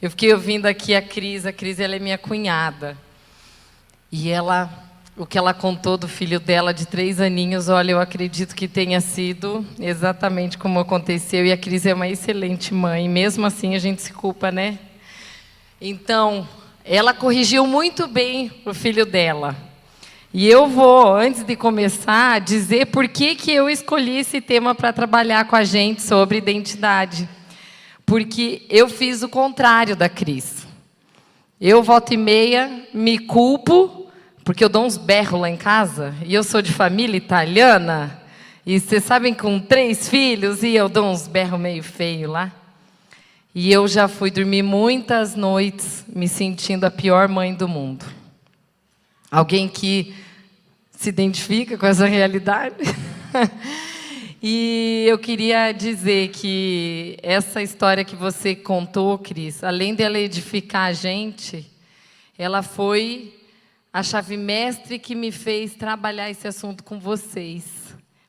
Eu fiquei ouvindo aqui a Cris ela é minha cunhada. E o que ela contou do filho dela de 3 aninhos, olha, eu acredito que tenha sido exatamente como aconteceu. E a Cris é uma excelente mãe, mesmo assim a gente se culpa, né? Então, ela corrigiu muito bem o filho dela. E eu vou, antes de começar, dizer por que eu escolhi esse tema para trabalhar com a gente sobre identidade. Porque eu fiz o contrário da Cris. Eu, volta e meia, me culpo, porque eu dou uns berros lá em casa, e eu sou de família italiana, e vocês sabem, com 3 filhos, e eu dou uns berros meio feio lá. E eu já fui dormir muitas noites me sentindo a pior mãe do mundo. Alguém que se identifica com essa realidade? E eu queria dizer que essa história que você contou, Cris, além dela edificar a gente, ela foi a chave mestre que me fez trabalhar esse assunto com vocês.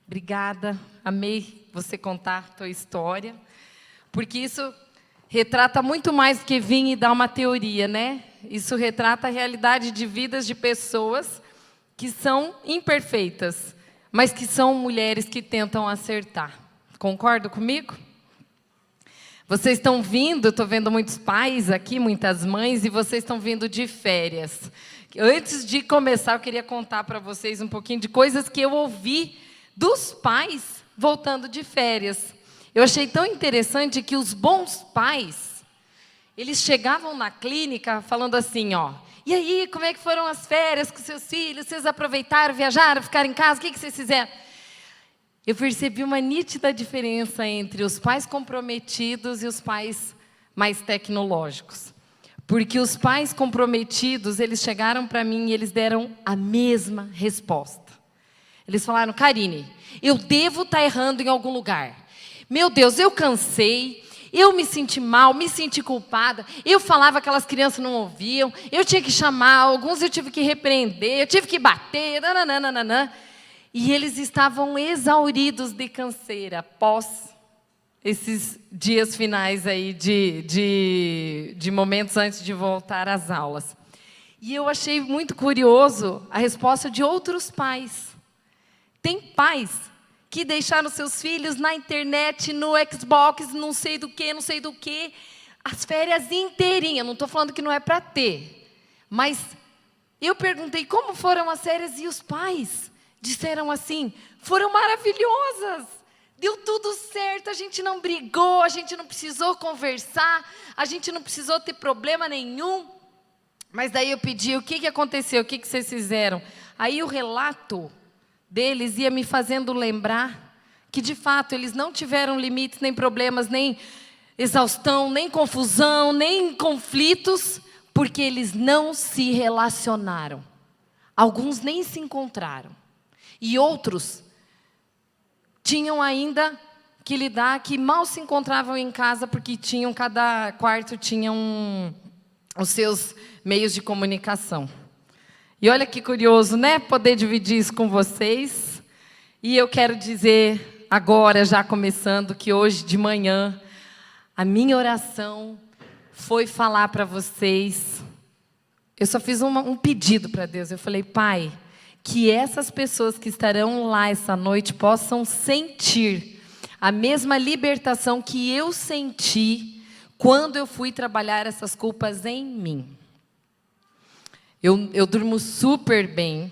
Obrigada, amei você contar a tua história, porque isso retrata muito mais do que vir e dar uma teoria, né? Isso retrata a realidade de vidas de pessoas que são imperfeitas, mas que são mulheres que tentam acertar. Concorda comigo? Vocês estão vindo, estou vendo muitos pais aqui, muitas mães, e vocês estão vindo de férias. Antes de começar, eu queria contar para vocês um pouquinho de coisas que eu ouvi dos pais voltando de férias. Eu achei tão interessante que os bons pais, eles chegavam na clínica falando assim, ó, e aí, como é que foram as férias com seus filhos? Vocês aproveitaram, viajaram, ficaram em casa? O que vocês fizeram? Eu percebi uma nítida diferença entre os pais comprometidos e os pais mais tecnológicos. Porque os pais comprometidos, eles chegaram para mim e eles deram a mesma resposta. Eles falaram, Karine, eu devo estar errando em algum lugar. Meu Deus, eu cansei. Eu me senti mal, me senti culpada. Eu falava, aquelas crianças não ouviam. Eu tinha que chamar, alguns eu tive que repreender, eu tive que bater, nananana. E eles estavam exauridos de canseira após esses dias finais aí de momentos antes de voltar às aulas. E eu achei muito curioso a resposta de outros pais. Tem pais que deixaram seus filhos na internet, no Xbox, não sei do que, as férias inteirinhas. Não estou falando que não é para ter, mas eu perguntei como foram as férias e os pais disseram assim, foram maravilhosas, deu tudo certo, a gente não brigou, a gente não precisou conversar, a gente não precisou ter problema nenhum. Mas daí eu pedi, o que aconteceu, o que vocês fizeram? Aí o relato deles ia me fazendo lembrar que, de fato, eles não tiveram limites, nem problemas, nem exaustão, nem confusão, nem conflitos, porque eles não se relacionaram. Alguns nem se encontraram. E outros tinham ainda que lidar, que mal se encontravam em casa, porque cada quarto tinha os seus meios de comunicação. E olha que curioso, né? Poder dividir isso com vocês. E eu quero dizer agora, já começando, que hoje de manhã, a minha oração foi falar para vocês. Eu só fiz um pedido para Deus. Eu falei, Pai, que essas pessoas que estarão lá essa noite possam sentir a mesma libertação que eu senti quando eu fui trabalhar essas culpas em mim. Eu durmo super bem,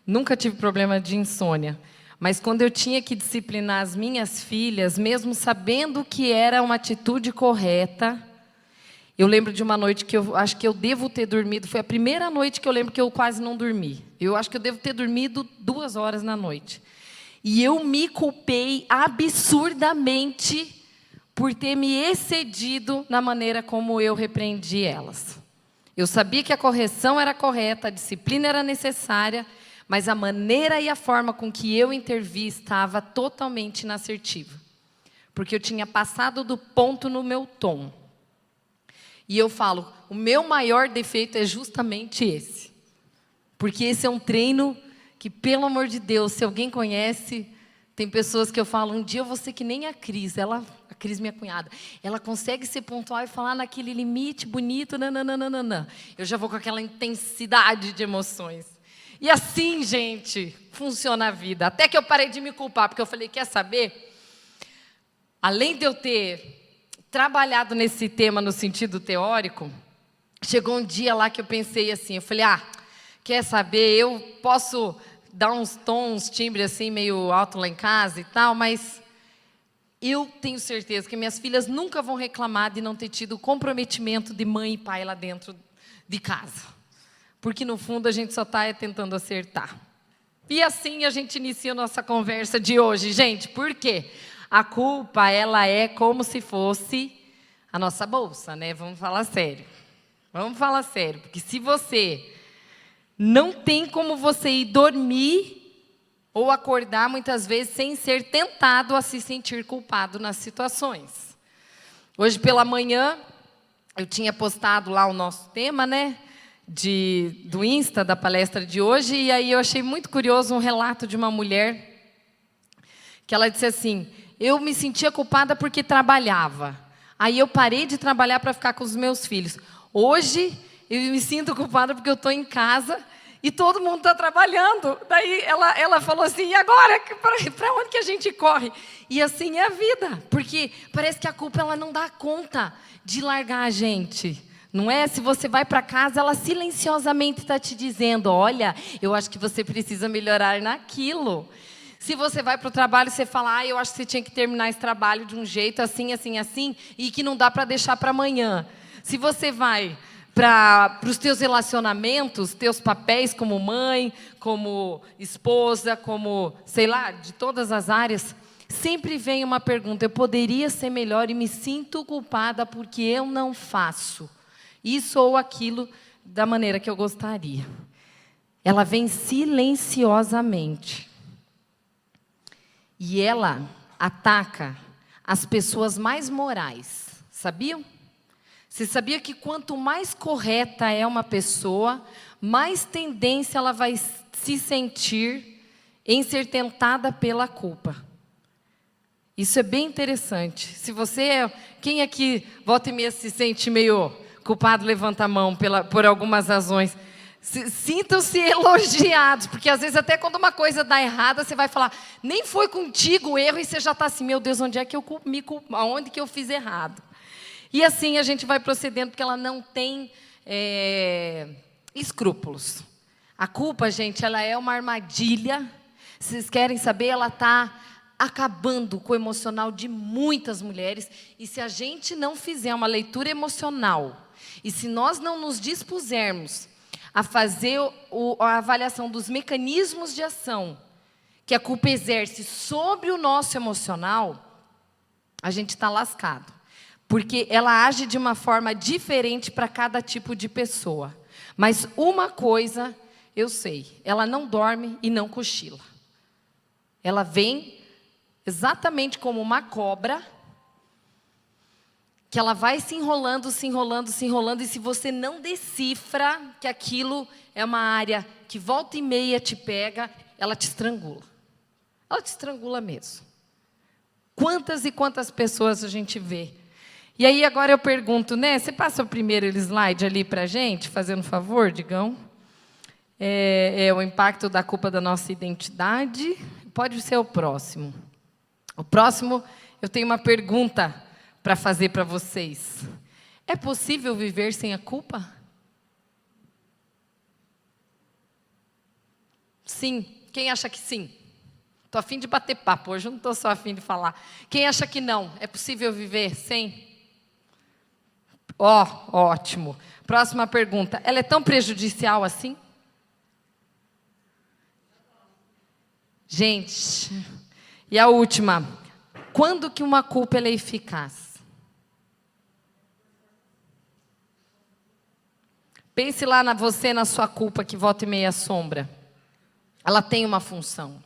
nunca tive problema de insônia, mas quando eu tinha que disciplinar as minhas filhas, mesmo sabendo que era uma atitude correta, eu lembro de uma noite que eu acho que eu devo ter dormido, foi a primeira noite que eu lembro que eu quase não dormi. Eu acho que eu devo ter dormido 2 horas na noite. E eu me culpei absurdamente por ter me excedido na maneira como eu repreendi elas. Eu sabia que a correção era correta, a disciplina era necessária, mas a maneira e a forma com que eu intervi estava totalmente inassertiva. Porque eu tinha passado do ponto no meu tom. E eu falo, o meu maior defeito é justamente esse. Porque esse é um treino que, pelo amor de Deus, se alguém conhece, tem pessoas que eu falo, um dia eu vou ser que nem a Cris. A Cris, minha cunhada, ela consegue ser pontual e falar naquele limite bonito, nananana. Eu já vou com aquela intensidade de emoções. E assim, gente, funciona a vida. Até que eu parei de me culpar, porque eu falei, quer saber? Além de eu ter trabalhado nesse tema no sentido teórico, chegou um dia lá que eu pensei assim, eu falei, quer saber, eu posso dar uns tons, timbres assim, meio alto lá em casa e tal, mas eu tenho certeza que minhas filhas nunca vão reclamar de não ter tido o comprometimento de mãe e pai lá dentro de casa. Porque, no fundo, a gente só está tentando acertar. E assim a gente inicia a nossa conversa de hoje. Gente, por quê? A culpa, ela é como se fosse a nossa bolsa, né? Vamos falar sério. Vamos falar sério, porque se você não tem como você ir dormir ou acordar muitas vezes sem ser tentado a se sentir culpado nas situações. Hoje pela manhã, eu tinha postado lá o nosso tema, né? Do Insta, da palestra de hoje, e aí eu achei muito curioso um relato de uma mulher, que ela disse assim, eu me sentia culpada porque trabalhava. Aí eu parei de trabalhar para ficar com os meus filhos. Hoje, eu me sinto culpada porque eu estou em casa e todo mundo está trabalhando. Daí ela falou assim, e agora? Para onde que a gente corre? E assim é a vida, porque parece que a culpa ela não dá conta de largar a gente. Não é? Se você vai para casa, ela silenciosamente está te dizendo, olha, eu acho que você precisa melhorar naquilo. Se você vai para o trabalho, você fala, eu acho que você tinha que terminar esse trabalho de um jeito assim, assim, assim, e que não dá para deixar para amanhã. Se você vai para os teus relacionamentos, teus papéis como mãe, como esposa, como, sei lá, de todas as áreas, sempre vem uma pergunta, eu poderia ser melhor e me sinto culpada porque eu não faço isso ou aquilo da maneira que eu gostaria. Ela vem silenciosamente. E ela ataca as pessoas mais morais. Sabiam? Você sabia que quanto mais correta é uma pessoa, mais tendência ela vai se sentir em ser tentada pela culpa. Isso é bem interessante. Se você, quem aqui volta e meia se sente meio culpado, levanta a mão por algumas razões. Sintam-se elogiados, porque às vezes até quando uma coisa dá errada, você vai falar, nem foi contigo o erro, e você já está assim, meu Deus, onde é que aonde que eu fiz errado? E assim a gente vai procedendo, porque ela não tem escrúpulos. A culpa, gente, ela é uma armadilha. Vocês querem saber? Ela está acabando com o emocional de muitas mulheres. E se a gente não fizer uma leitura emocional, e se nós não nos dispusermos a fazer a avaliação dos mecanismos de ação que a culpa exerce sobre o nosso emocional, a gente está lascado. Porque ela age de uma forma diferente para cada tipo de pessoa. Mas uma coisa eu sei, ela não dorme e não cochila. Ela vem exatamente como uma cobra, que ela vai se enrolando, se enrolando, se enrolando, e se você não decifra que aquilo é uma área que volta e meia te pega, ela te estrangula. Ela te estrangula mesmo. Quantas e quantas pessoas a gente vê? E aí agora eu pergunto, né? Você passa o primeiro slide ali para a gente, fazendo um favor, Digão? É o impacto da culpa da nossa identidade. Pode ser o próximo. O próximo, eu tenho uma pergunta para fazer para vocês. É possível viver sem a culpa? Sim. Quem acha que sim? Estou a fim de bater papo, hoje eu não estou só a fim de falar. Quem acha que não? É possível viver sem? Ótimo. Próxima pergunta. Ela é tão prejudicial assim? Gente, e a última. Quando que uma culpa ela é eficaz? Pense lá você na sua culpa que volta e meia sombra. Ela tem uma função.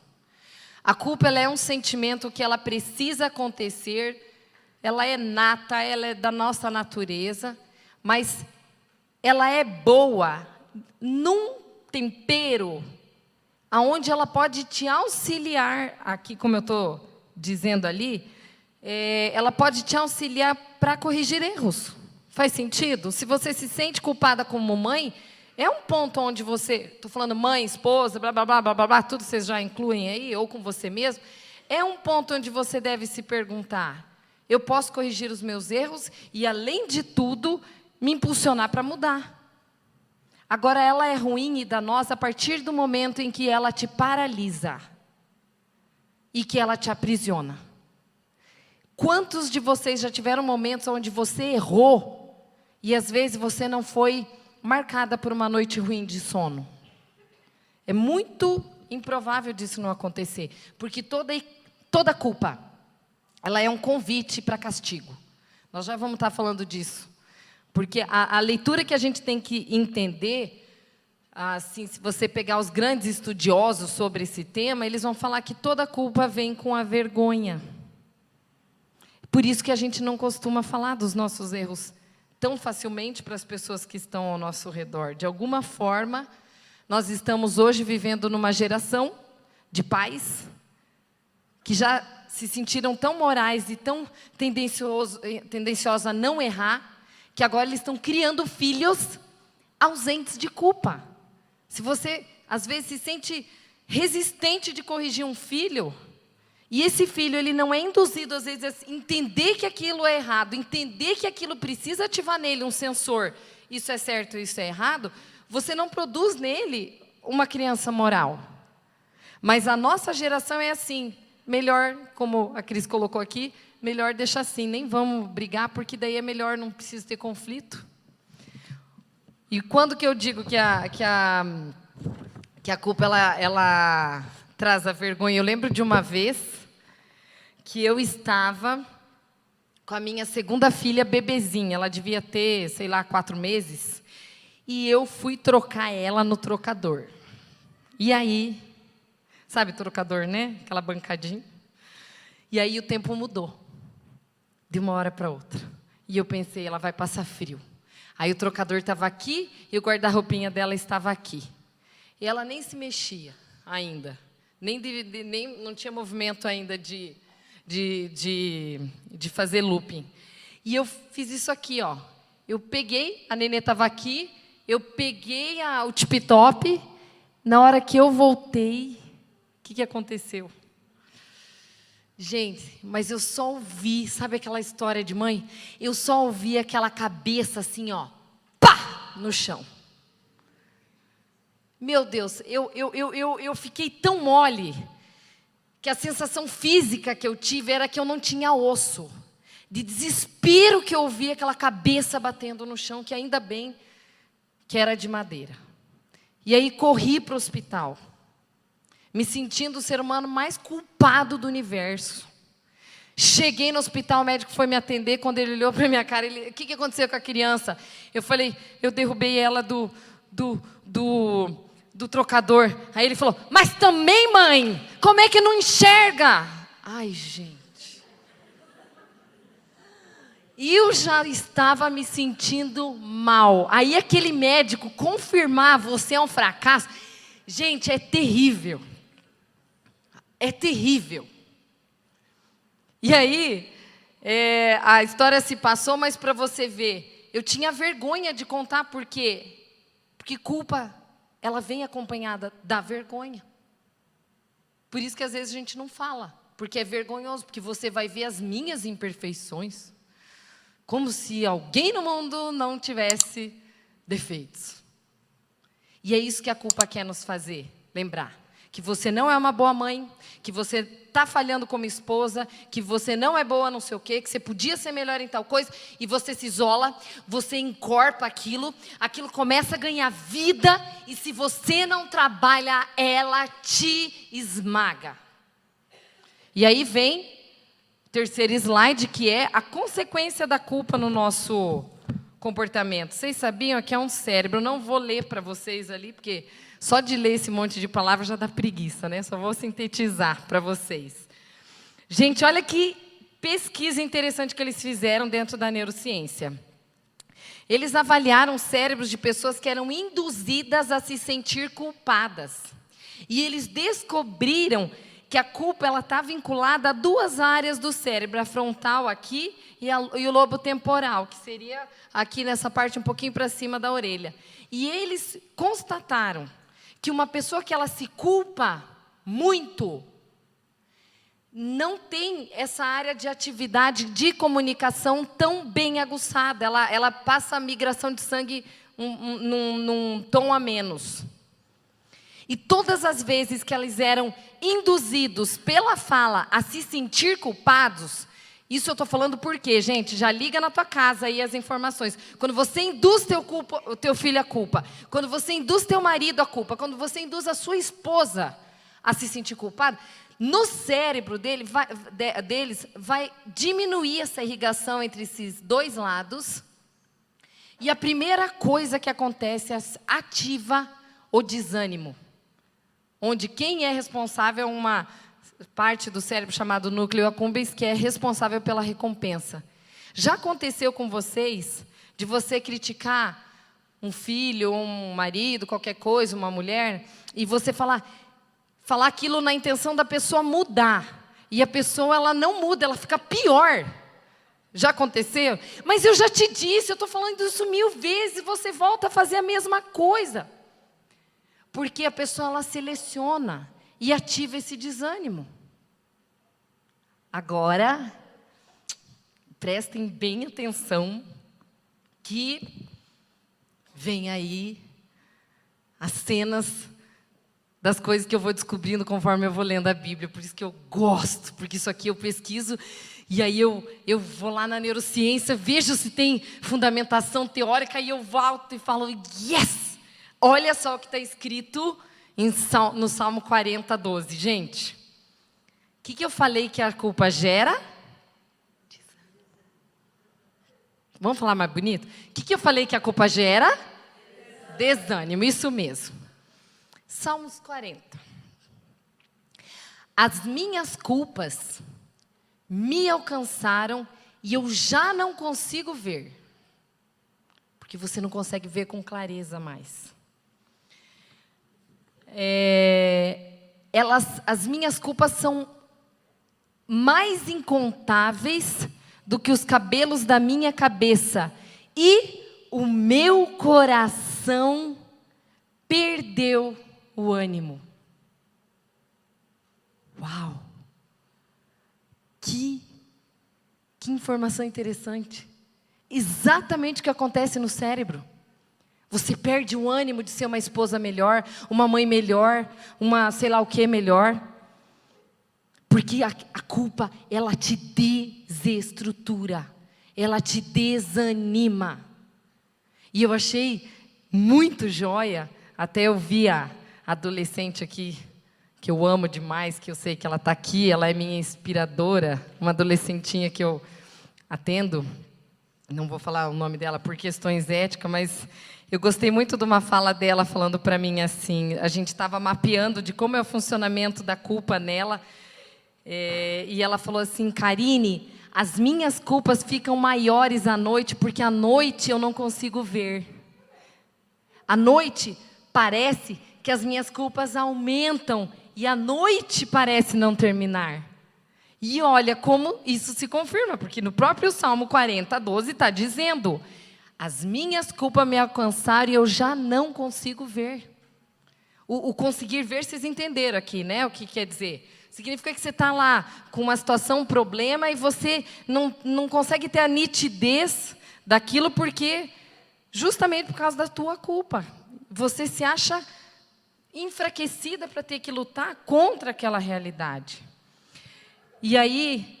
A culpa ela é um sentimento que ela precisa acontecer, ela é nata, ela é da nossa natureza, mas ela é boa num tempero aonde ela pode te auxiliar, aqui como eu estou dizendo ali, ela pode te auxiliar para corrigir erros. Faz sentido? Se você se sente culpada como mãe, é um ponto onde você, estou falando mãe, esposa, blá, blá, blá, blá, blá, blá, tudo vocês já incluem aí, ou com você mesmo, é um ponto onde você deve se perguntar, eu posso corrigir os meus erros e, além de tudo, me impulsionar para mudar. Agora, ela é ruim e danosa a partir do momento em que ela te paralisa e que ela te aprisiona. Quantos de vocês já tiveram momentos onde você errou e às vezes você não foi marcada por uma noite ruim de sono? É muito improvável disso não acontecer, porque toda culpa, ela é um convite para castigo. Nós já vamos estar falando disso, porque a leitura que a gente tem que entender, assim, se você pegar os grandes estudiosos sobre esse tema, eles vão falar que toda culpa vem com a vergonha. Por isso que a gente não costuma falar dos nossos erros tão facilmente para as pessoas que estão ao nosso redor. De alguma forma, nós estamos hoje vivendo numa geração de pais que já se sentiram tão morais e tão tendenciosos a não errar, que agora eles estão criando filhos ausentes de culpa. Se você, às vezes, se sente resistente de corrigir um filho, e esse filho ele não é induzido, às vezes, a entender que aquilo é errado, entender que aquilo precisa ativar nele um sensor, isso é certo, isso é errado, você não produz nele uma criança moral. Mas a nossa geração é assim, melhor, como a Cris colocou aqui, melhor deixar assim, nem vamos brigar, porque daí é melhor, não precisa ter conflito. E quando que eu digo que a culpa, ela traz a vergonha? Eu lembro de uma vez que eu estava com a minha segunda filha bebezinha, ela devia ter, sei lá, 4 meses, e eu fui trocar ela no trocador. E aí, sabe trocador, né? Aquela bancadinha. E aí o tempo mudou, de uma hora para outra. E eu pensei, ela vai passar frio. Aí o trocador estava aqui e o guarda-roupinha dela estava aqui. E ela nem se mexia ainda, nem não tinha movimento ainda de fazer looping. E eu fiz isso aqui, ó. Eu peguei, a nenê estava aqui, eu peguei o tip-top. Na hora que eu voltei, o que aconteceu? Gente, mas eu só ouvi, sabe aquela história de mãe? Eu só ouvi aquela cabeça assim, ó, pá, no chão. Meu Deus, eu fiquei tão mole, que a sensação física que eu tive era que eu não tinha osso. De desespero que eu ouvi aquela cabeça batendo no chão, que ainda bem que era de madeira. E aí corri para o hospital, me sentindo o ser humano mais culpado do universo. Cheguei no hospital, o médico foi me atender, quando ele olhou para a minha cara, o que aconteceu com a criança? Eu falei, eu derrubei ela do trocador. Aí ele falou, mas também, mãe, como é que não enxerga? Ai, gente. E eu já estava me sentindo mal. Aí aquele médico confirmar, você é um fracasso. Gente, é terrível. É terrível. E aí, a história se passou, mas para você ver, eu tinha vergonha de contar, por quê? Porque culpa, ela vem acompanhada da vergonha. Por isso que às vezes a gente não fala, porque é vergonhoso, porque você vai ver as minhas imperfeições, como se alguém no mundo não tivesse defeitos. E é isso que a culpa quer nos fazer, lembrar. Que você não é uma boa mãe, que você está falhando como esposa, que você não é boa não sei o quê, que você podia ser melhor em tal coisa, e você se isola, você encorpa aquilo começa a ganhar vida, e se você não trabalha, ela te esmaga. E aí vem o terceiro slide, que é a consequência da culpa no nosso comportamento. Vocês sabiam que é um cérebro, eu não vou ler para vocês ali, porque só de ler esse monte de palavras já dá preguiça, né? Só vou sintetizar para vocês. Gente, olha que pesquisa interessante que eles fizeram dentro da neurociência. Eles avaliaram cérebros de pessoas que eram induzidas a se sentir culpadas. E eles descobriram que a culpa está vinculada a duas áreas do cérebro, a frontal aqui e o lobo temporal, que seria aqui nessa parte um pouquinho para cima da orelha. E eles constataram que uma pessoa que ela se culpa muito, não tem essa área de atividade de comunicação tão bem aguçada. Ela passa a migração de sangue num tom a menos. E todas as vezes que eles eram induzidos pela fala a se sentir culpados, isso eu estou falando por quê, gente? Já liga na tua casa aí as informações. Quando você induz o teu filho à culpa, quando você induz teu marido à culpa, quando você induz a sua esposa a se sentir culpada, no cérebro deles vai diminuir essa irrigação entre esses dois lados. E a primeira coisa que acontece é ativa o desânimo. Onde quem é responsável é uma parte do cérebro chamado núcleo accumbens, que é responsável pela recompensa. Já aconteceu com vocês de você criticar um filho, um marido, qualquer coisa, uma mulher, e você falar aquilo na intenção da pessoa mudar, e a pessoa ela não muda, ela fica pior? Já aconteceu? Mas eu já te disse, eu estou falando isso 1000 vezes, e você volta a fazer a mesma coisa. Porque a pessoa ela seleciona e ativa esse desânimo. Agora, prestem bem atenção que vem aí as cenas das coisas que eu vou descobrindo conforme eu vou lendo a Bíblia. Por isso que eu gosto, porque isso aqui eu pesquiso e aí eu vou lá na neurociência, vejo se tem fundamentação teórica e eu volto e falo, yes! Olha só o que está escrito no Salmo 40, 12. Gente, o que eu falei que a culpa gera? Vamos falar mais bonito? O que eu falei que a culpa gera? Desânimo, isso mesmo. Salmos 40. As minhas culpas me alcançaram e eu já não consigo ver. Porque você não consegue ver com clareza mais. As minhas culpas são mais incontáveis do que os cabelos da minha cabeça, e o meu coração perdeu o ânimo. Uau! Que informação interessante. Exatamente o que acontece no cérebro. Você perde o ânimo de ser uma esposa melhor, uma mãe melhor, uma sei lá o que melhor. Porque a culpa, ela te desestrutura, ela te desanima. E eu achei muito joia, até eu vi a adolescente aqui, que eu amo demais, que eu sei que ela está aqui, ela é minha inspiradora, uma adolescentinha que eu atendo. Não vou falar o nome dela por questões éticas, mas eu gostei muito de uma fala dela falando para mim assim, a gente estava mapeando de como é o funcionamento da culpa nela, e ela falou assim, Karine, as minhas culpas ficam maiores à noite, porque à noite eu não consigo ver. À noite parece que as minhas culpas aumentam, e à noite parece não terminar. E olha como isso se confirma, porque no próprio Salmo 40, 12 está dizendo, as minhas culpas me alcançaram e eu já não consigo ver. O conseguir ver, vocês entenderam aqui, né? O que quer dizer? Significa que você está lá com uma situação, um problema, e você não consegue ter a nitidez daquilo, porque justamente por causa da tua culpa. Você se acha enfraquecida para ter que lutar contra aquela realidade. E aí,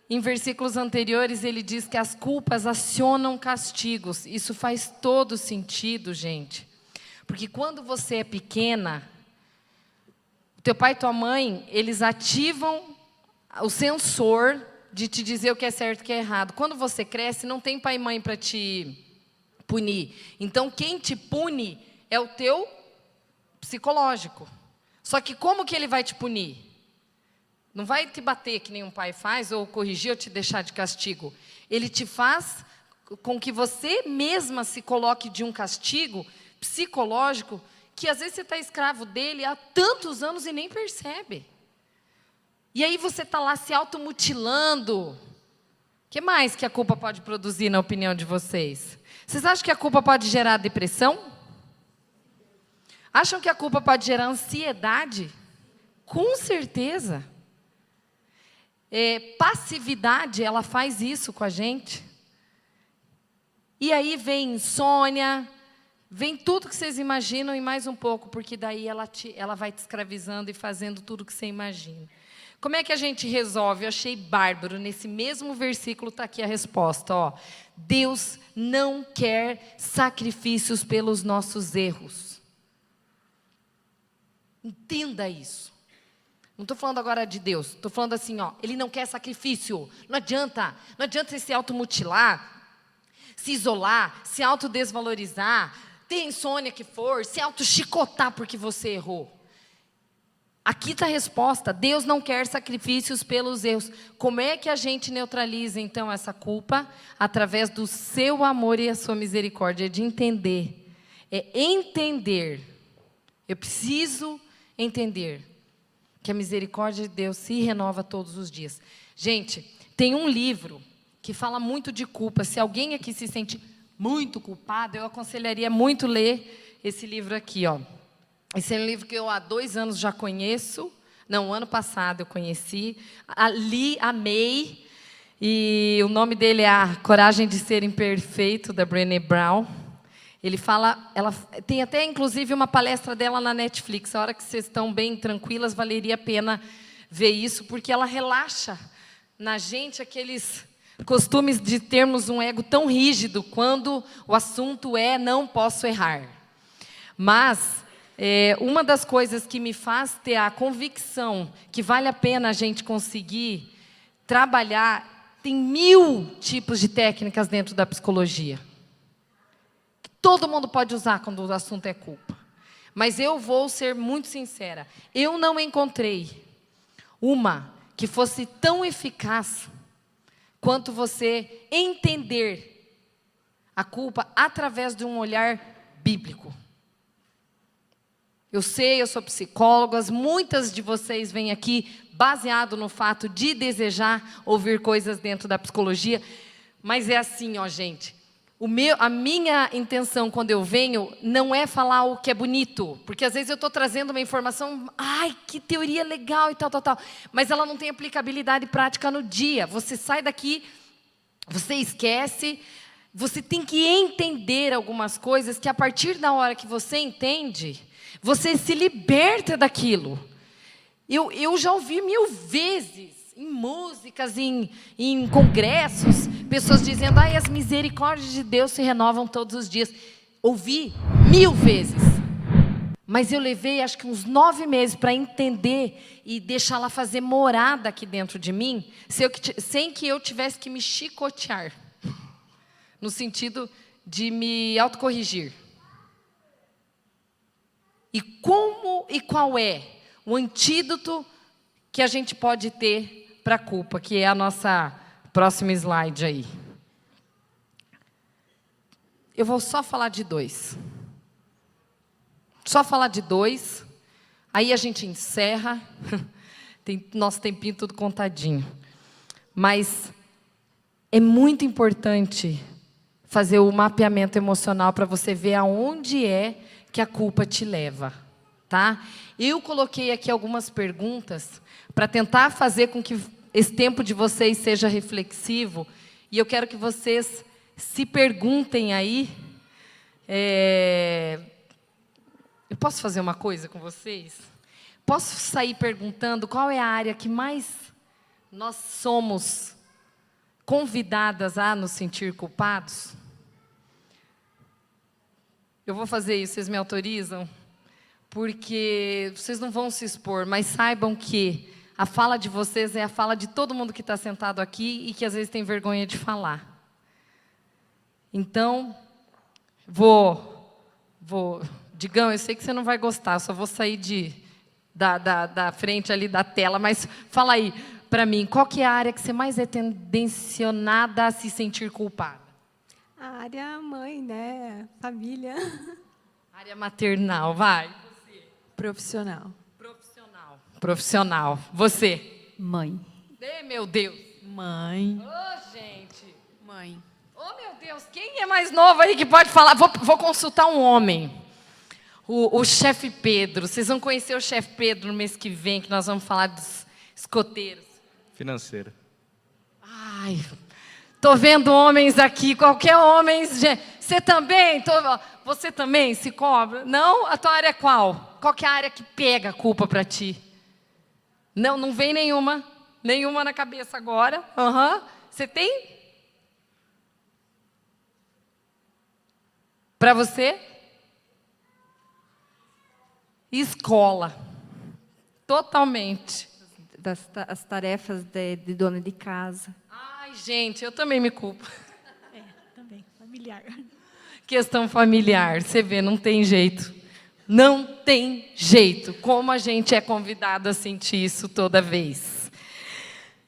em versículos anteriores, ele diz que as culpas acionam castigos. Isso faz todo sentido, gente. Porque quando você é pequena, teu pai e tua mãe, eles ativam o sensor de te dizer o que é certo e o que é errado. Quando você cresce, não tem pai e mãe para te punir. Então, quem te pune é o teu psicológico. Só que como que ele vai te punir? Não vai te bater que nem um pai faz, ou corrigir, ou te deixar de castigo. Ele te faz com que você mesma se coloque de um castigo psicológico, que às vezes você está escravo dele há tantos anos e nem percebe. E aí você está lá se automutilando. O que mais que a culpa pode produzir, na opinião de vocês? Vocês acham que a culpa pode gerar depressão? Acham que a culpa pode gerar ansiedade? Com certeza. Passividade, ela faz isso com a gente. E aí vem insônia, vem tudo que vocês imaginam e mais um pouco, porque daí ela vai te escravizando e fazendo tudo que você imagina. Como é que a gente resolve? Eu achei bárbaro, nesse mesmo versículo está aqui a resposta. Ó. Deus não quer sacrifícios pelos nossos erros. Entenda isso. Não estou falando agora de Deus, estou falando assim, ó, Ele não quer sacrifício. Não adianta você se automutilar, se isolar, se autodesvalorizar, ter insônia que for, se autochicotar porque você errou. Aqui está a resposta, Deus não quer sacrifícios pelos erros. Como é que a gente neutraliza então essa culpa? Através do seu amor e a sua misericórdia, de entender. Entender. Eu preciso entender que a misericórdia de Deus se renova todos os dias. Gente, tem um livro que fala muito de culpa. Se alguém aqui se sente muito culpado, eu aconselharia muito ler esse livro aqui, ó. Esse é um livro que eu há 2 anos já conheço. Não, ano passado eu conheci. Li, amei. E o nome dele é A Coragem de Ser Imperfeito, da Brené Brown. Ele fala, ela tem até inclusive uma palestra dela na Netflix. A hora que vocês estão bem tranquilas, valeria a pena ver isso, porque ela relaxa na gente aqueles costumes de termos um ego tão rígido quando o assunto é não posso errar. Mas uma das coisas que me faz ter a convicção que vale a pena a gente conseguir trabalhar, tem 1000 tipos de técnicas dentro da psicologia. Todo mundo pode usar quando o assunto é culpa. Mas eu vou ser muito sincera. Eu não encontrei uma que fosse tão eficaz quanto você entender a culpa através de um olhar bíblico. Eu sei, eu sou psicóloga, muitas de vocês vêm aqui baseado no fato de desejar ouvir coisas dentro da psicologia. Mas é assim, ó, gente. A minha intenção quando eu venho não é falar o que é bonito, porque às vezes eu estou trazendo uma informação, ai, que teoria legal e tal, mas ela não tem aplicabilidade prática no dia. Você sai daqui, você esquece, você tem que entender algumas coisas que a partir da hora que você entende, você se liberta daquilo. Eu já ouvi 1000 vezes, em músicas, em congressos, pessoas dizendo, ai, as misericórdias de Deus se renovam todos os dias. Ouvi 1000 vezes. Mas eu levei, acho que uns 9 meses para entender e deixar ela fazer morada aqui dentro de mim, sem que eu tivesse que me chicotear. No sentido de me autocorrigir. E como e qual é o antídoto que a gente pode ter para a culpa, que é a nossa próxima slide aí. Eu vou só falar de 2. Só falar de 2. Aí a gente encerra. Tem nosso tempinho tudo contadinho. Mas é muito importante fazer o mapeamento emocional para você ver aonde é que a culpa te leva. Tá? Eu coloquei aqui algumas perguntas para tentar fazer com que esse tempo de vocês seja reflexivo. E eu quero que vocês se perguntem aí. Eu posso fazer uma coisa com vocês? Posso sair perguntando qual é a área que mais nós somos convidadas a nos sentir culpados? Eu vou fazer isso, vocês me autorizam? Porque vocês não vão se expor, mas saibam que a fala de vocês é a fala de todo mundo que está sentado aqui e que às vezes tem vergonha de falar. Então, Digão, eu sei que você não vai gostar, eu só vou sair da frente ali da tela, mas fala aí para mim, qual que é a área que você mais é tendencionada a se sentir culpada? A área mãe, né? Família. Área maternal, vai. Profissional. Profissional. Você. Mãe. Meu Deus. Mãe. Ô, gente. Mãe. Oh, meu Deus, quem é mais novo aí que pode falar? Vou consultar um homem. O chefe Pedro. Vocês vão conhecer o chefe Pedro no mês que vem, que nós vamos falar dos escoteiros. Financeira. Ai, tô vendo homens aqui, qualquer homem. Você também? Você também se cobra? Não? A tua área é qual? Qual que é a área que pega a culpa para ti? Não vem nenhuma. Nenhuma na cabeça agora. Você tem? Para você? Escola. Totalmente. As tarefas de dona de casa. Ai, gente, eu também me culpo. Também, familiar. Questão familiar, você vê, não tem jeito. Não tem jeito. Como a gente é convidado a sentir isso toda vez.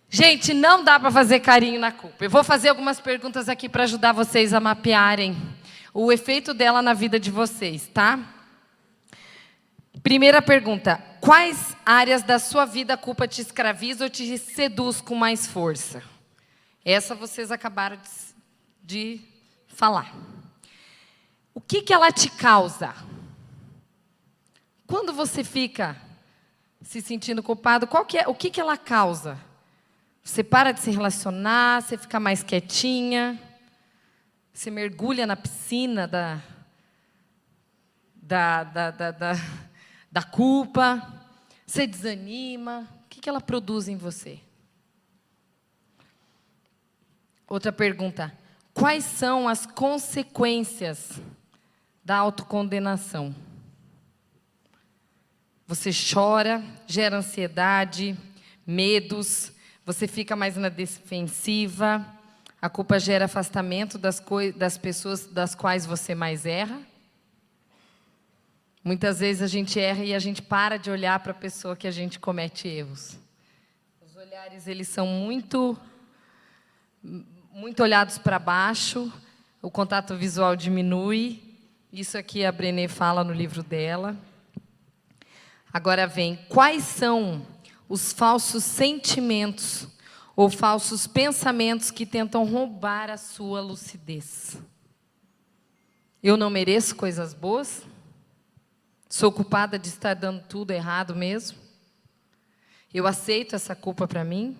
Gente, não dá para fazer carinho na culpa. Eu vou fazer algumas perguntas aqui para ajudar vocês a mapearem o efeito dela na vida de vocês, tá? Primeira pergunta. Quais áreas da sua vida a culpa te escraviza ou te seduz com mais força? Essa vocês acabaram de falar. O que ela te causa? Quando você fica se sentindo culpado, o que ela causa? Você para de se relacionar, você fica mais quietinha, você mergulha na piscina da culpa, você desanima. O que ela produz em você? Outra pergunta. Quais são as consequências da autocondenação? Você chora, gera ansiedade, medos, você fica mais na defensiva, a culpa gera afastamento das pessoas das quais você mais erra. Muitas vezes a gente erra e a gente para de olhar para a pessoa que a gente comete erros. Os olhares, eles são muito olhados para baixo, o contato visual diminui. Isso aqui a Brené fala no livro dela. Agora vem, quais são os falsos sentimentos ou falsos pensamentos que tentam roubar a sua lucidez? Eu não mereço coisas boas? Sou culpada de estar dando tudo errado mesmo? Eu aceito essa culpa para mim?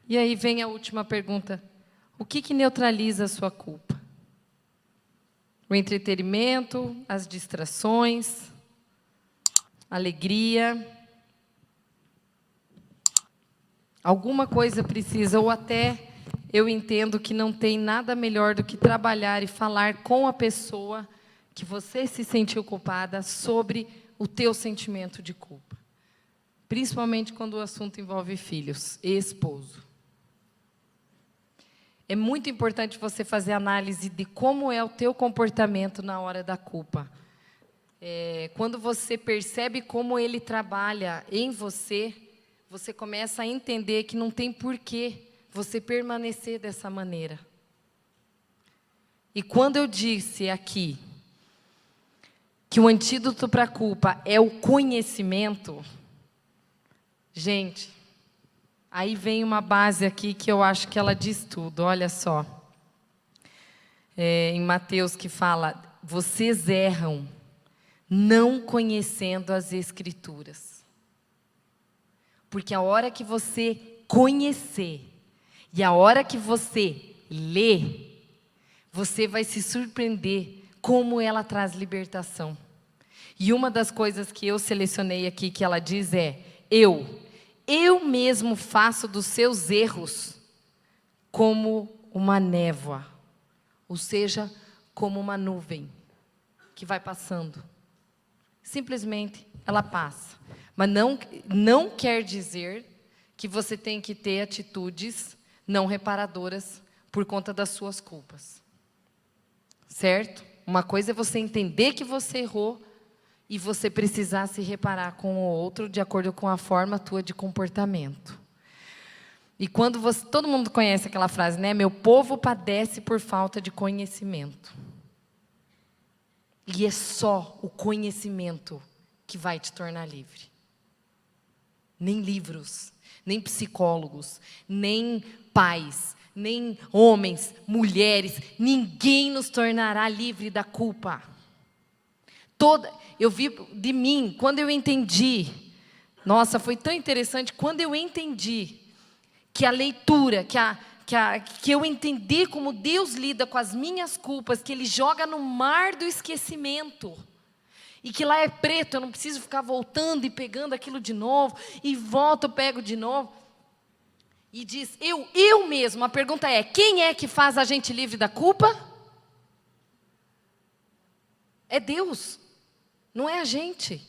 E aí vem a última pergunta. O que neutraliza a sua culpa? O entretenimento, as distrações, a alegria. Alguma coisa precisa, ou até eu entendo que não tem nada melhor do que trabalhar e falar com a pessoa que você se sentiu culpada sobre o teu sentimento de culpa. Principalmente quando o assunto envolve filhos e esposo. É muito importante você fazer análise de como é o teu comportamento na hora da culpa. Quando você percebe como ele trabalha em você, você começa a entender que não tem porquê você permanecer dessa maneira. E quando eu disse aqui que o antídoto para a culpa é o conhecimento, gente, aí vem uma base aqui que eu acho que ela diz tudo, olha só. Em Mateus que fala, vocês erram não conhecendo as Escrituras. Porque a hora que você conhecer e a hora que você lê, você vai se surpreender como ela traz libertação. E uma das coisas que eu selecionei aqui que ela diz é, eu mesmo faço dos seus erros como uma névoa, ou seja, como uma nuvem que vai passando. Simplesmente ela passa. Mas não quer dizer que você tem que ter atitudes não reparadoras por conta das suas culpas. Certo? Uma coisa é você entender que você errou e você precisar se reparar com o outro de acordo com a forma tua de comportamento. E quando todo mundo conhece aquela frase, né? Meu povo padece por falta de conhecimento. E é só o conhecimento que vai te tornar livre. nem livros, nem psicólogos, nem pais, nem homens, mulheres, ninguém nos tornará livre da culpa. Eu vi de mim, quando eu entendi, nossa, foi tão interessante, quando eu entendi que a leitura, que eu entendi como Deus lida com as minhas culpas, que Ele joga no mar do esquecimento, e que lá é preto, eu não preciso ficar voltando e pegando aquilo de novo, e volto, eu pego de novo, e diz, eu mesmo, a pergunta é, quem é que faz a gente livre da culpa? É Deus, não é a gente.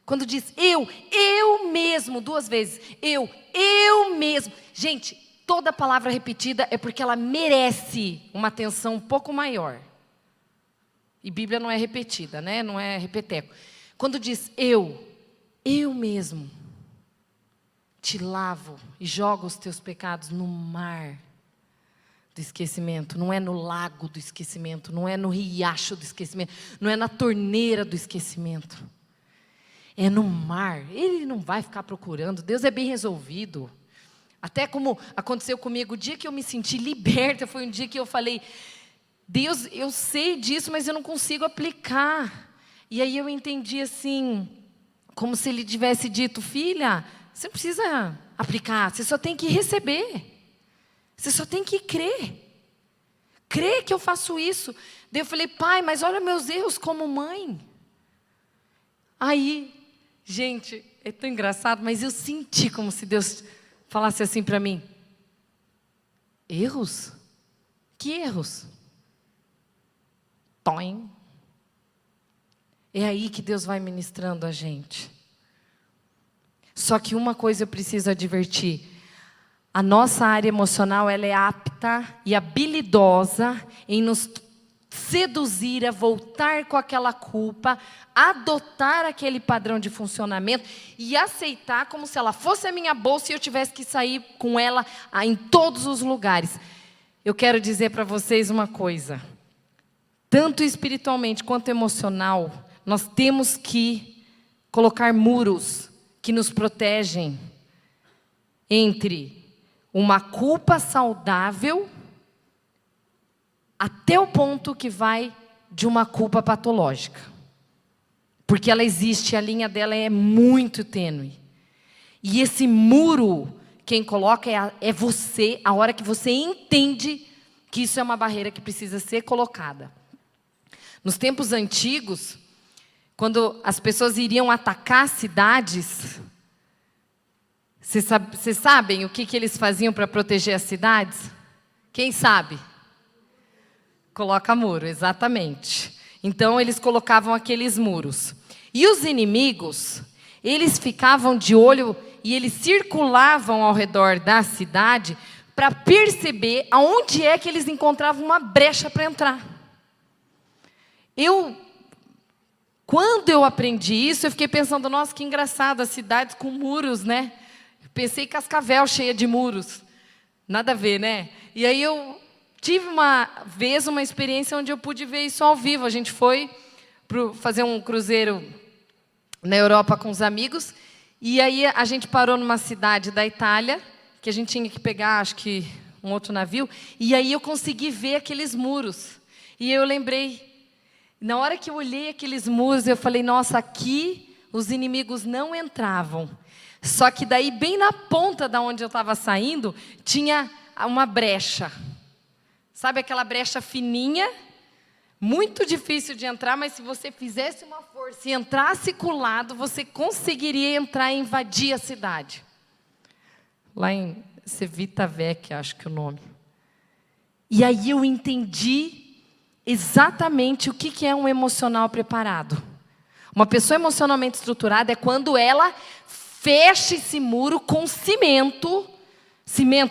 Quando diz eu mesmo, 2 vezes, eu mesmo. Gente, toda palavra repetida é porque ela merece uma atenção um pouco maior. E Bíblia não é repetida, né? Não é repeteco. Quando diz eu mesmo, te lavo e jogo os teus pecados no mar do esquecimento. Não é no lago do esquecimento, não é no riacho do esquecimento, não é na torneira do esquecimento. É no mar. Ele não vai ficar procurando. Deus é bem resolvido. Até como aconteceu comigo, o dia que eu me senti liberta, foi um dia que eu falei, Deus, eu sei disso, mas eu não consigo aplicar. E aí eu entendi assim, como se Ele tivesse dito, filha, você não precisa aplicar, você só tem que receber. Você só tem que crer. Crer que eu faço isso. Daí eu falei, pai, mas olha meus erros como mãe. Aí, gente, é tão engraçado, mas eu senti como se Deus falasse assim para mim. Erros? Que erros? Toim. É aí que Deus vai ministrando a gente. Só que uma coisa eu preciso advertir. A nossa área emocional, ela é apta e habilidosa em nos seduzir a voltar com aquela culpa, adotar aquele padrão de funcionamento e aceitar como se ela fosse a minha bolsa e eu tivesse que sair com ela em todos os lugares. Eu quero dizer para vocês uma coisa. Tanto espiritualmente quanto emocional, nós temos que colocar muros que nos protegem entre uma culpa saudável até o ponto que vai de uma culpa patológica. Porque ela existe, a linha dela é muito tênue. E esse muro, quem coloca é você, a hora que você entende que isso é uma barreira que precisa ser colocada. Nos tempos antigos, quando as pessoas iriam atacar cidades, vocês sabem o que eles faziam para proteger as cidades? Quem sabe? Coloca muro, exatamente. Então, eles colocavam aqueles muros. E os inimigos, eles ficavam de olho e eles circulavam ao redor da cidade para perceber aonde é que eles encontravam uma brecha para entrar. Quando eu aprendi isso, eu fiquei pensando, nossa, que engraçado, as cidades com muros, né? Pensei em Cascavel cheia de muros. Nada a ver, né? E aí eu tive uma experiência onde eu pude ver isso ao vivo. A gente foi fazer um cruzeiro na Europa com os amigos. E aí a gente parou numa cidade da Itália, que a gente tinha que pegar, acho que, um outro navio. E aí eu consegui ver aqueles muros. E eu lembrei, na hora que eu olhei aqueles muros, eu falei, nossa, aqui os inimigos não entravam. Só que daí, bem na ponta da onde eu estava saindo, tinha uma brecha. Sabe aquela brecha fininha? Muito difícil de entrar, mas se você fizesse uma força e entrasse com o lado, você conseguiria entrar e invadir a cidade. Lá em Civitavecchia, acho que é o nome. E aí eu entendi exatamente o que é um emocional preparado. Uma pessoa emocionalmente estruturada é quando ela fecha esse muro com cimento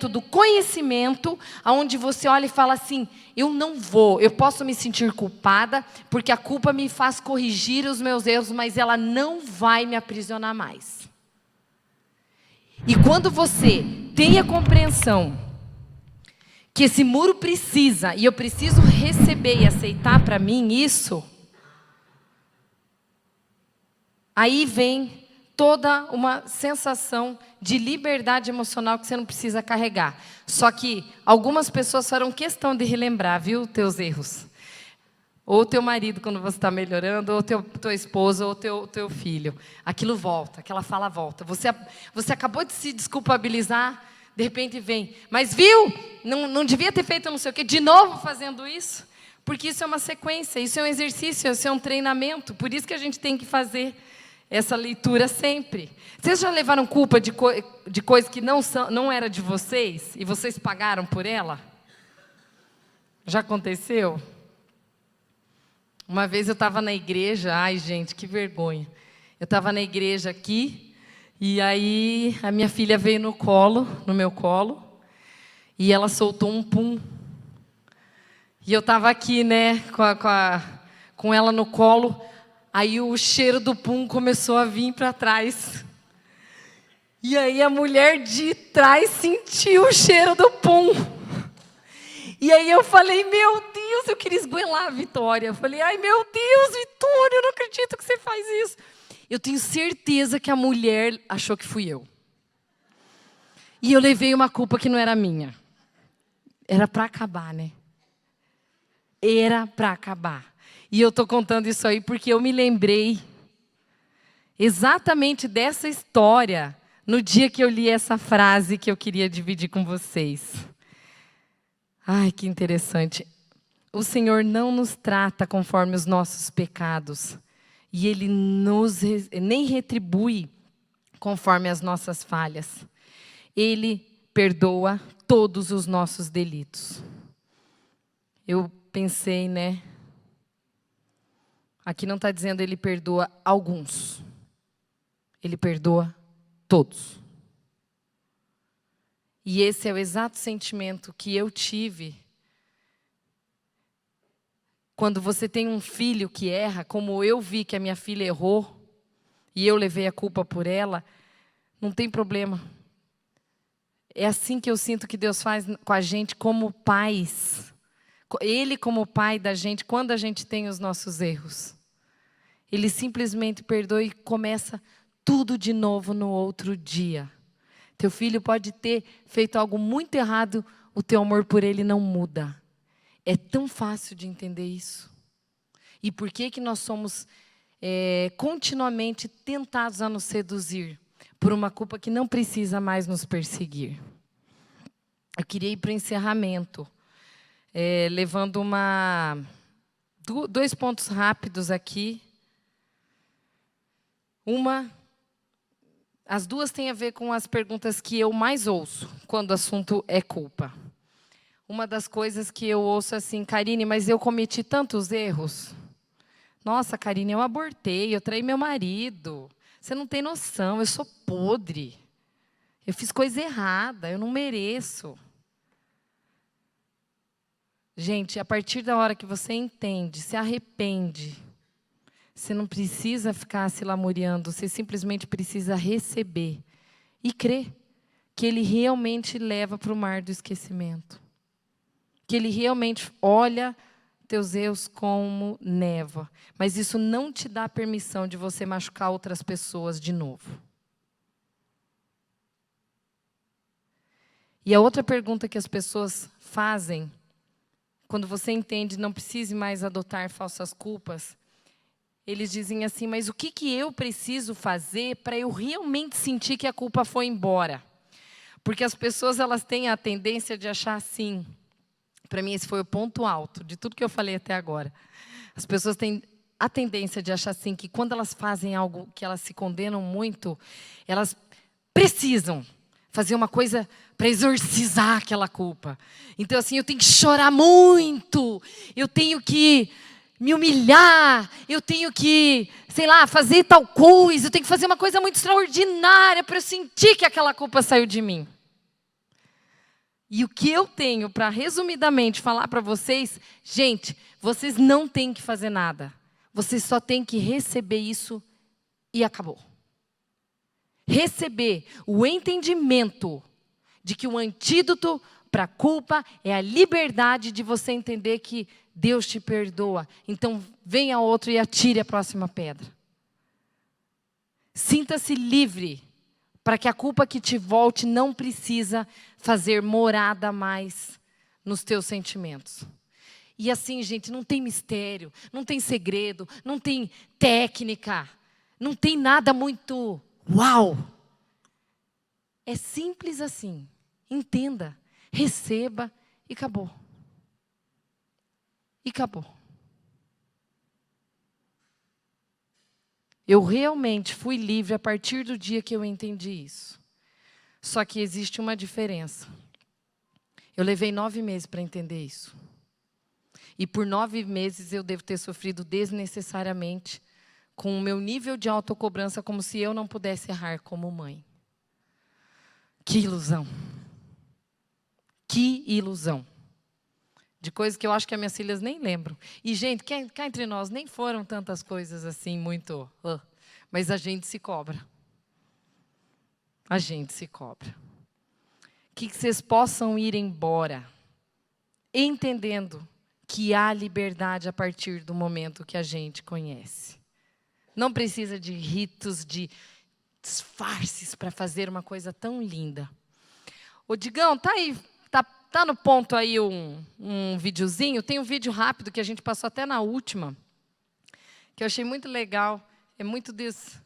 do conhecimento, aonde você olha e fala assim, eu posso me sentir culpada, porque a culpa me faz corrigir os meus erros, mas ela não vai me aprisionar mais. E quando você tem a compreensão que esse muro precisa, e eu preciso receber e aceitar para mim isso, aí vem toda uma sensação de liberdade emocional que você não precisa carregar. Só que algumas pessoas farão questão de relembrar, viu, teus erros. Ou teu marido quando você está melhorando, ou tua esposa, ou teu filho. Aquilo volta, aquela fala volta. Você acabou de se desculpabilizar, de repente vem. Mas viu? Não devia ter feito não sei o quê. De novo fazendo isso. Porque isso é uma sequência, isso é um exercício, isso é um treinamento. Por isso que a gente tem que fazer essa leitura sempre. Vocês já levaram culpa de coisa que não era de vocês e vocês pagaram por ela? Já aconteceu? Uma vez eu estava na igreja, ai gente, que vergonha. Eu estava na igreja aqui, e aí a minha filha veio no meu colo, e ela soltou um pum. E eu estava aqui, né, com ela no colo, aí o cheiro do pum começou a vir para trás. E aí a mulher de trás sentiu o cheiro do pum. E aí eu falei, meu Deus, eu queria esgoelar a Vitória. Eu falei, ai meu Deus, Vitória, eu não acredito que você faz isso. Eu tenho certeza que a mulher achou que fui eu. E eu levei uma culpa que não era minha. Era para acabar, né? Era para acabar. E eu estou contando isso aí porque eu me lembrei exatamente dessa história no dia que eu li essa frase que eu queria dividir com vocês. Ai, que interessante. O Senhor não nos trata conforme os nossos pecados. E Ele nem retribui conforme as nossas falhas. Ele perdoa todos os nossos delitos. Eu pensei, né? Aqui não está dizendo Ele perdoa alguns. Ele perdoa todos. E esse é o exato sentimento que eu tive quando você tem um filho que erra, como eu vi que a minha filha errou, e eu levei a culpa por ela, não tem problema. É assim que eu sinto que Deus faz com a gente como pais. Ele como pai da gente, quando a gente tem os nossos erros. Ele simplesmente perdoa e começa tudo de novo no outro dia. Teu filho pode ter feito algo muito errado, o teu amor por ele não muda. É tão fácil de entender isso. E por que nós somos continuamente tentados a nos seduzir? Por uma culpa que não precisa mais nos perseguir. Eu queria ir para o encerramento, levando dois pontos rápidos aqui. As duas têm a ver com as perguntas que eu mais ouço quando o assunto é culpa. Uma das coisas que eu ouço é assim, Karine, mas eu cometi tantos erros. Nossa, Karine, eu abortei, eu traí meu marido. Você não tem noção, eu sou podre. Eu fiz coisa errada, eu não mereço. Gente, a partir da hora que você entende, se arrepende, você não precisa ficar se lamuriando, você simplesmente precisa receber e crer que Ele realmente leva para o mar do esquecimento. Que Ele realmente olha teus erros como névoa. Mas isso não te dá permissão de você machucar outras pessoas de novo. E a outra pergunta que as pessoas fazem, quando você entende, não precise mais adotar falsas culpas, eles dizem assim, mas o que eu preciso fazer para eu realmente sentir que a culpa foi embora? Porque as pessoas elas têm a tendência de achar assim, para mim esse foi o ponto alto de tudo que eu falei até agora. As pessoas têm a tendência de achar assim, que quando elas fazem algo que elas se condenam muito, elas precisam fazer uma coisa para exorcizar aquela culpa. Então assim, eu tenho que chorar muito, eu tenho que me humilhar, eu tenho que, sei lá, fazer tal coisa, eu tenho que fazer uma coisa muito extraordinária para eu sentir que aquela culpa saiu de mim. E o que eu tenho para, resumidamente, falar para vocês, gente, vocês não têm que fazer nada. Vocês só têm que receber isso e acabou. Receber o entendimento de que o antídoto para a culpa é a liberdade de você entender que Deus te perdoa. Então, venha outro e atire a próxima pedra. Sinta-se livre, para que a culpa que te volte não precisa fazer morada mais nos teus sentimentos. E assim, gente, não tem mistério, não tem segredo, não tem técnica, não tem nada muito uau. É simples assim. Entenda, receba e acabou. E acabou. Eu realmente fui livre a partir do dia que eu entendi isso. Só que existe uma diferença. Eu levei 9 meses para entender isso. E por 9 meses eu devo ter sofrido desnecessariamente com o meu nível de autocobrança, como se eu não pudesse errar como mãe. Que ilusão. Que ilusão. De coisas que eu acho que as minhas filhas nem lembram. E, gente, cá entre nós, nem foram tantas coisas assim, muito... mas a gente se cobra. A gente se cobra. Que vocês possam ir embora, entendendo que há liberdade a partir do momento que a gente conhece. Não precisa de ritos, de disfarces para fazer uma coisa tão linda. Ô, Digão, tá aí... Tá no ponto aí um videozinho, tem um vídeo rápido que a gente passou até na última, que eu achei muito legal, é muito disso.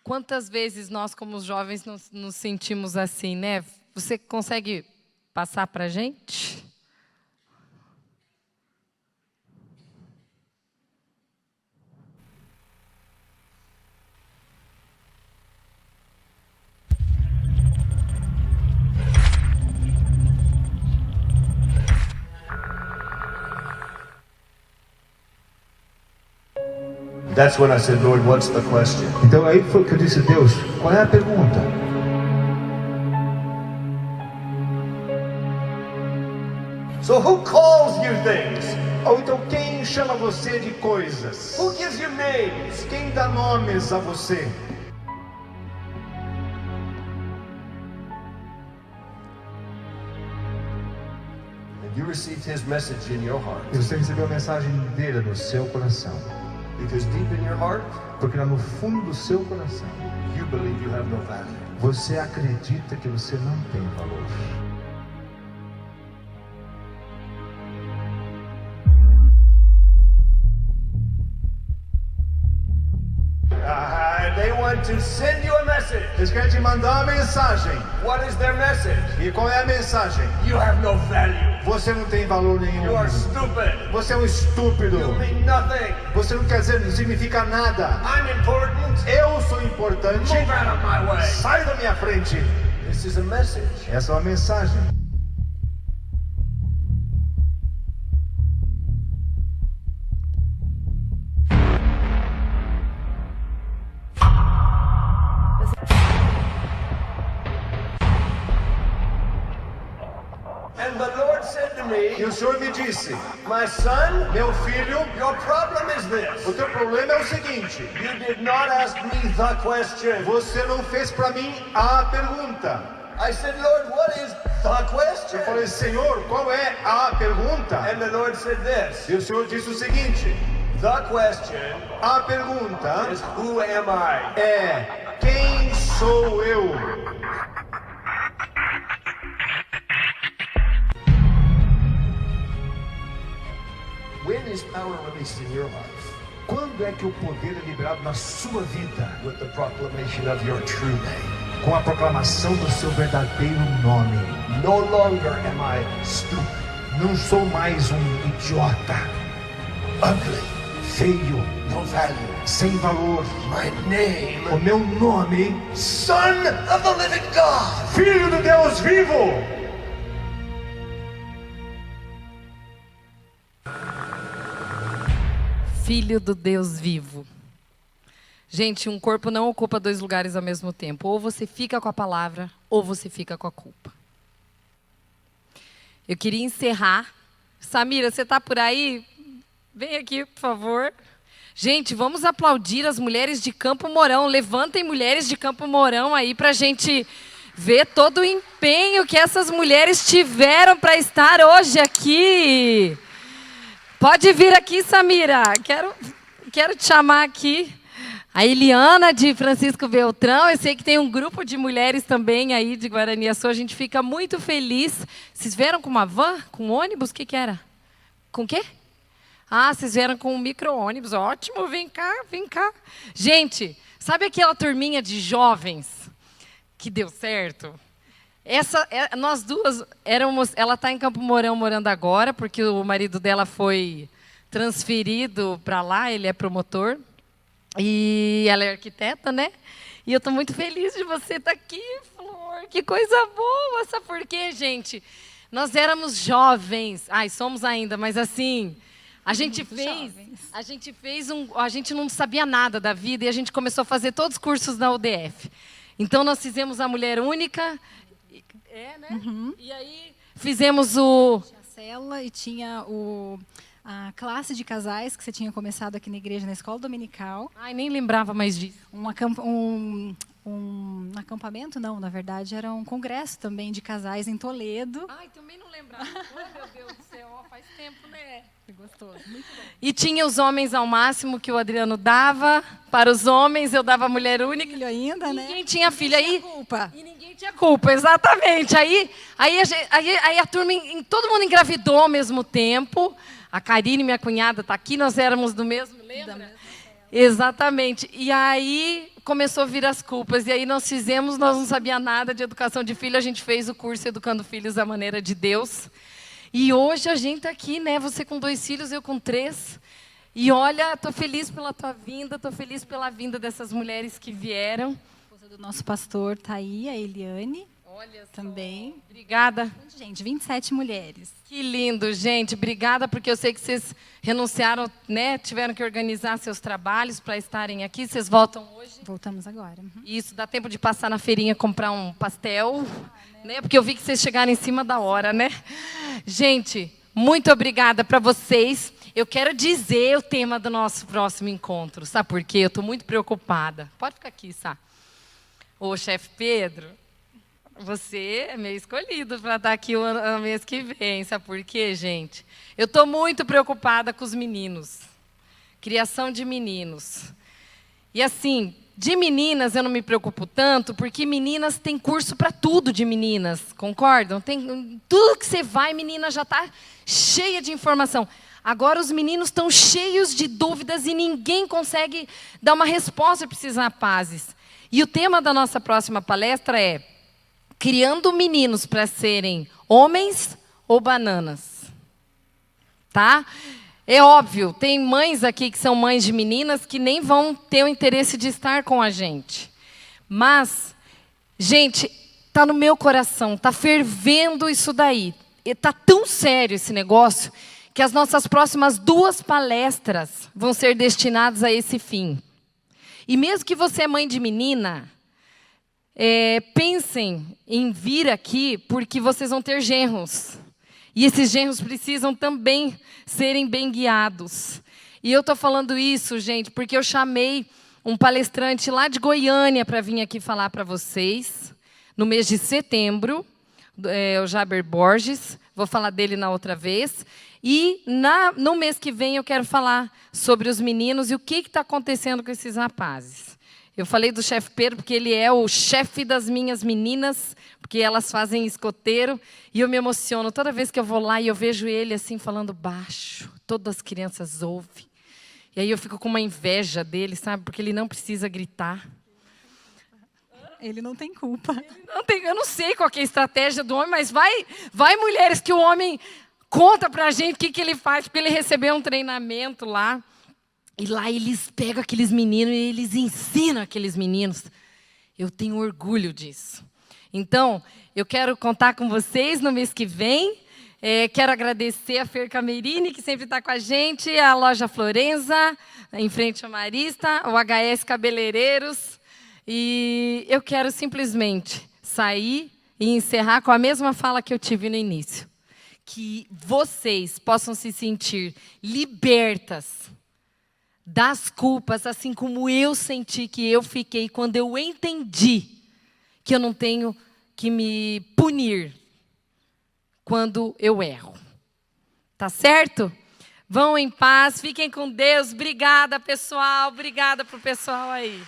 Quantas vezes nós, como os jovens, nos sentimos assim, né? Você consegue passar para a gente? That's when I said, Lord, what's the question? Então aí foi que eu disse, Deus, qual é a pergunta? So who calls you things? Ou então quem chama você de coisas? Who gives you names? Quem dá nomes a você? And you received his message in your heart. E você recebeu a mensagem dele no seu coração. Because deep in your heart, Porque lá no fundo do seu coração, you believe you have no value. você acredita que você não tem valor. They want to send you a message. Eles querem te mandar uma mensagem. What is their message? E qual é a mensagem? You have no value. Você não tem valor nenhum. You are stupid. Você é um estúpido. You mean nothing. Você não quer dizer, não significa nada. I'm important. Eu sou importante. Move out of my way. Sai da minha frente. This is a message. Essa é uma mensagem. And the Lord said to me, E o Senhor me disse, my son, meu filho, your problem is o this. teu problema é o seguinte. You did not ask me the question. Você não fez para mim a pergunta. I said, Lord, what is the question? Eu falei, Senhor, qual é a pergunta? And the Lord said this. E o Senhor disse o seguinte, The question a pergunta is, who am I? é, quem sou eu? When is power released in your life? Quando é que o poder é liberado na sua vida? With the proclamation of your true name. Com a proclamação do seu verdadeiro nome. No longer am I stupid, Não sou mais um idiota, ugly, feio, no value. sem valor. My name, O meu nome, Son of the living God. Filho do Deus vivo. Filho do Deus vivo. Gente, um corpo não ocupa 2 lugares ao mesmo tempo. Ou você fica com a palavra, ou você fica com a culpa. Eu queria encerrar. Samira, você está por aí? Vem aqui, por favor. Gente, vamos aplaudir as mulheres de Campo Mourão. Levantem mulheres de Campo Mourão aí para a gente ver todo o empenho que essas mulheres tiveram para estar hoje aqui. Pode vir aqui, Samira. Quero te chamar aqui. A Eliana, de Francisco Beltrão, eu sei que tem um grupo de mulheres também aí de Guaraniaçu, a gente fica muito feliz. Vocês vieram com uma van, com um ônibus, o que era? Com o quê? Ah, vocês vieram com um micro-ônibus, ótimo, vem cá, vem cá. Gente, sabe aquela turminha de jovens que deu certo? Nós duas éramos, ela está em Campo Mourão morando agora, porque o marido dela foi transferido para lá, ele é promotor. E ela é arquiteta, né? E eu estou muito feliz de você estar aqui, Flor. Que coisa boa. Sabe por quê, gente? Nós éramos jovens. Ai, somos ainda, mas assim, a gente não sabia nada da vida e a gente começou a fazer todos os cursos da UDF. Então nós fizemos a Mulher Única, né? Uhum. E aí fizemos Tinha a célula e tinha a classe de casais que você tinha começado aqui na igreja, na escola dominical. Ai, nem lembrava mais disso. Um acampamento, não, na verdade, era um congresso também de casais em Toledo. Ai, também não lembrava. Oh, meu Deus do céu, faz tempo, né? Foi gostoso, muito bom. E tinha os homens ao máximo que o Adriano dava. Para os homens, eu dava Mulher Única. Filho ainda, né? Ninguém tinha filho. Aí, culpa. E ninguém tinha culpa, exatamente. Aí a turma, todo mundo engravidou ao mesmo tempo. A Karine, minha cunhada, está aqui, nós éramos do mesmo, lembra? Exatamente. E aí começou a vir as culpas. E aí nós não sabia nada de educação de filho, a gente fez o curso Educando Filhos à Maneira de Deus. E hoje a gente está aqui, né? Você com 2 filhos, eu com 3. E olha, estou feliz pela tua vinda, estou feliz pela vinda dessas mulheres que vieram. A esposa do nosso pastor está aí, a Eliane. Olha só. Também. Obrigada. Gente, 27 mulheres. Que lindo, gente. Obrigada, porque eu sei que vocês renunciaram, né? Tiveram que organizar seus trabalhos para estarem aqui. Vocês voltam hoje? Voltamos agora. Uhum. Isso, dá tempo de passar na feirinha comprar um pastel, né? Porque eu vi que vocês chegaram em cima da hora, né? Gente, muito obrigada para vocês. Eu quero dizer o tema do nosso próximo encontro. Sabe por quê? Eu estou muito preocupada. Pode ficar aqui, Sá. Ô, chefe Pedro, você é meu escolhido para estar aqui o mês que vem. Sabe por quê, gente? Eu estou muito preocupada com os meninos. Criação de meninos. E assim, de meninas eu não me preocupo tanto, porque meninas têm curso para tudo de meninas, concordam? Tem, tudo que você vai, menina já está cheia de informação. Agora os meninos estão cheios de dúvidas e ninguém consegue dar uma resposta para esses rapazes. E o tema da nossa próxima palestra é criando meninos para serem homens ou bananas. Tá? É óbvio, tem mães aqui que são mães de meninas que nem vão ter o interesse de estar com a gente. Mas, gente, está no meu coração, está fervendo isso daí. Está tão sério esse negócio que as nossas próximas 2 palestras vão ser destinadas a esse fim. E mesmo que você é mãe de menina, pensem em vir aqui porque vocês vão ter genros. E esses genros precisam também serem bem guiados. E eu estou falando isso, gente, porque eu chamei um palestrante lá de Goiânia para vir aqui falar para vocês, no mês de setembro, o Jaber Borges. Vou falar dele na outra vez. E no mês que vem eu quero falar sobre os meninos e o que está acontecendo com esses rapazes. Eu falei do chefe Pedro porque ele é o chefe das minhas meninas, porque elas fazem escoteiro, e eu me emociono toda vez que eu vou lá e eu vejo ele assim falando baixo, todas as crianças ouvem. E aí eu fico com uma inveja dele, sabe? Porque ele não precisa gritar. Ele não tem culpa. Eu não sei qual que é a estratégia do homem, mas vai mulheres que o homem conta pra gente o que ele faz, porque ele recebeu um treinamento lá. E lá eles pegam aqueles meninos e eles ensinam aqueles meninos. Eu tenho orgulho disso. Então, eu quero contar com vocês no mês que vem. Quero agradecer a Fer Camerini, que sempre está com a gente, a loja Florenza, em frente ao Marista, o HS Cabeleireiros. E eu quero simplesmente sair e encerrar com a mesma fala que eu tive no início. Que vocês possam se sentir libertas das culpas, assim como eu senti que eu fiquei quando eu entendi que eu não tenho que me punir quando eu erro. Tá certo? Vão em paz, fiquem com Deus. Obrigada, pessoal. Obrigada pro pessoal aí.